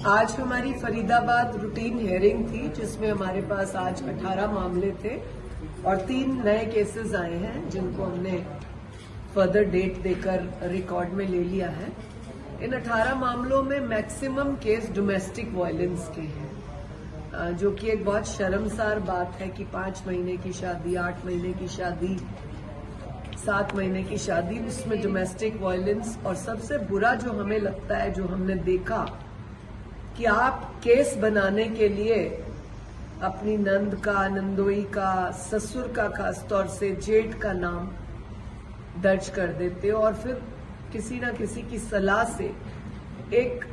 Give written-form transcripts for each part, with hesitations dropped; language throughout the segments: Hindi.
आज हमारी फरीदाबाद रूटीन हियरिंग थी जिसमें हमारे पास आज 18 मामले थे और 3 नए केसेस आए हैं जिनको हमने फर्दर डेट देकर रिकॉर्ड में ले लिया है। इन 18 मामलों में मैक्सिमम केस डोमेस्टिक वायलेंस के हैं, जो कि एक बहुत शर्मसार बात है कि 5 महीने की शादी, 8 महीने की शादी, 7 महीने की शादी, उसमें डोमेस्टिक वायलेंस। और सबसे बुरा जो हमें लगता है, जो हमने देखा कि आप केस बनाने के लिए अपनी नंद का, नंदोई का, ससुर का, खासतौर से जेठ का नाम दर्ज कर देते हो और फिर किसी ना किसी की सलाह से एक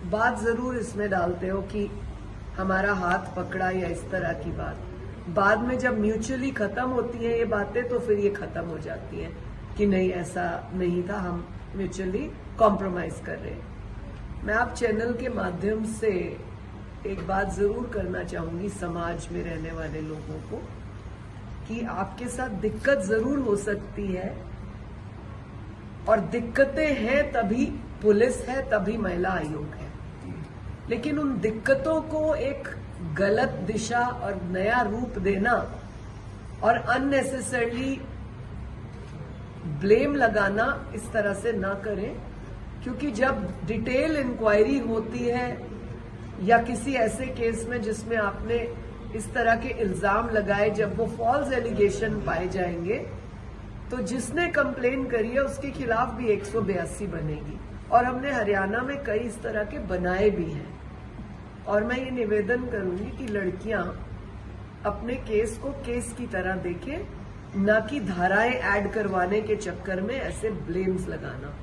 बात जरूर इसमें डालते हो कि हमारा हाथ पकड़ा या इस तरह की बात। बाद में जब म्यूचुअली खत्म होती है ये बातें तो फिर ये खत्म हो जाती है कि नहीं, ऐसा नहीं था, हम म्यूचुअली कॉम्प्रोमाइज कर रहे हैं। मैं आप चैनल के माध्यम से एक बात जरूर करना चाहूंगी समाज में रहने वाले लोगों को कि आपके साथ दिक्कत जरूर हो सकती है और दिक्कतें हैं तभी पुलिस है, तभी महिला आयोग है, लेकिन उन दिक्कतों को एक गलत दिशा और नया रूप देना और अननेसेसरली ब्लेम लगाना इस तरह से ना करें, क्योंकि जब डिटेल इंक्वायरी होती है या किसी ऐसे केस में जिसमें आपने इस तरह के इल्जाम लगाए, जब वो फॉल्स एलिगेशन पाए जाएंगे तो जिसने कंप्लेन करी है उसके खिलाफ भी 182 बनेगी। और हमने हरियाणा में कई इस तरह के बनाए भी हैं। और मैं ये निवेदन करूंगी कि लड़कियां अपने केस को केस की तरह देखें, न कि धाराएं ऐड करवाने के चक्कर में ऐसे ब्लेम्स लगाना,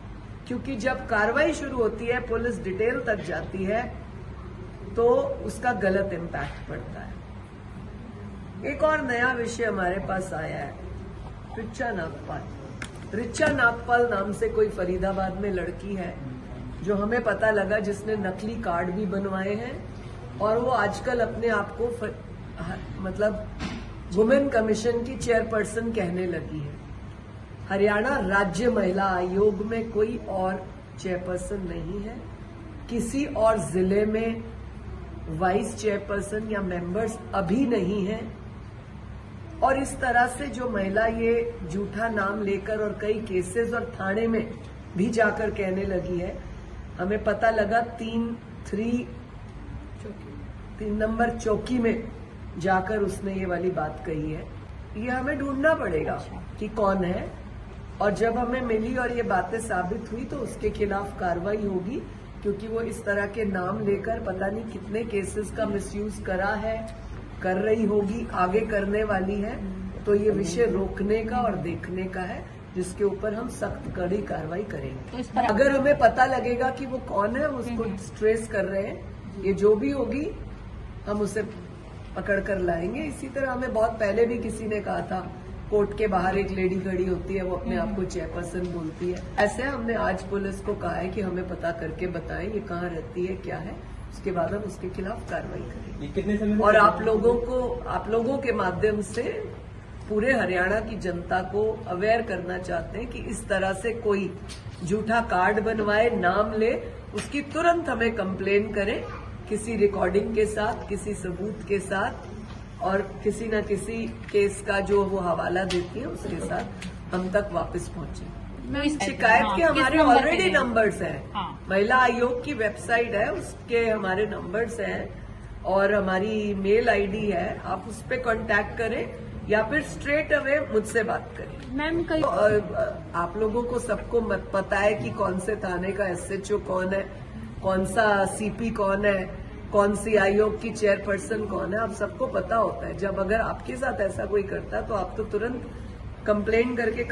क्योंकि जब कार्रवाई शुरू होती है, पुलिस डिटेल तक जाती है तो उसका गलत इम्पैक्ट पड़ता है। एक और नया विषय हमारे पास आया है, रिचा नागपाल। रिचा नागपाल नाम से कोई फरीदाबाद में लड़की है जो हमें पता लगा, जिसने नकली कार्ड भी बनवाए हैं और वो आजकल अपने आप को मतलब वुमेन कमीशन की चेयरपर्सन कहने लगी है। हरियाणा राज्य महिला आयोग में कोई और चेयरपर्सन नहीं है, किसी और जिले में वाइस चेयरपर्सन या मेंबर्स अभी नहीं है। और इस तरह से जो महिला ये झूठा नाम लेकर और कई केसेस और थाने में भी जाकर कहने लगी है, हमें पता लगा 3 नंबर चौकी में जाकर उसने ये वाली बात कही है। ये हमें ढूंढना पड़ेगा कि कौन है, और जब हमें मिली और ये बातें साबित हुई तो उसके खिलाफ कार्रवाई होगी, क्योंकि वो इस तरह के नाम लेकर पता नहीं कितने केसेस का मिसयूज करा है, कर रही होगी, आगे करने वाली है। तो ये विषय रोकने का और देखने का है, जिसके ऊपर हम सख्त कड़ी कार्रवाई करेंगे। तो अगर हमें पता लगेगा कि वो कौन है, उसको ट्रेस कर रहे हैं, ये जो भी होगी हम उसे पकड़ कर लाएंगे। इसी तरह हमें बहुत पहले भी किसी ने कहा था, कोर्ट के बाहर एक लेडी खड़ी होती है, वो अपने आप को चेयरपर्सन बोलती है। ऐसे हमने आज पुलिस को कहा है कि हमें पता करके बताएं ये कहाँ रहती है, क्या है, उसके बाद हम उसके खिलाफ कार्रवाई करेंगे। कितने समय और आप लोगों के माध्यम से पूरे हरियाणा की जनता को अवेयर करना चाहते हैं कि इस तरह से कोई झूठा कार्ड बनवाए, नाम ले, उसकी तुरंत हमें कंप्लेन करें, किसी रिकॉर्डिंग के साथ, किसी सबूत के साथ, और किसी न किसी केस का जो वो हवाला देती है उसके साथ हम तक वापस पहुंचे। शिकायत के हमारे ऑलरेडी नंबर्स हैं, महिला आयोग की वेबसाइट है, उसके हमारे नंबर्स हैं और हमारी मेल आईडी है। आप उस पर कांटेक्ट करें या फिर स्ट्रेट अवे मुझसे बात करें। मैम आप लोगों को सबको पता है कि कौन से थाने का एसएचओ कौन है, कौन सा सीपी कौन है, कौन सी आयोग की चेयरपर्सन कौन है, आप सबको पता होता है। जब अगर आपके साथ ऐसा कोई करता है तो आप तो तुरंत कंप्लेन करके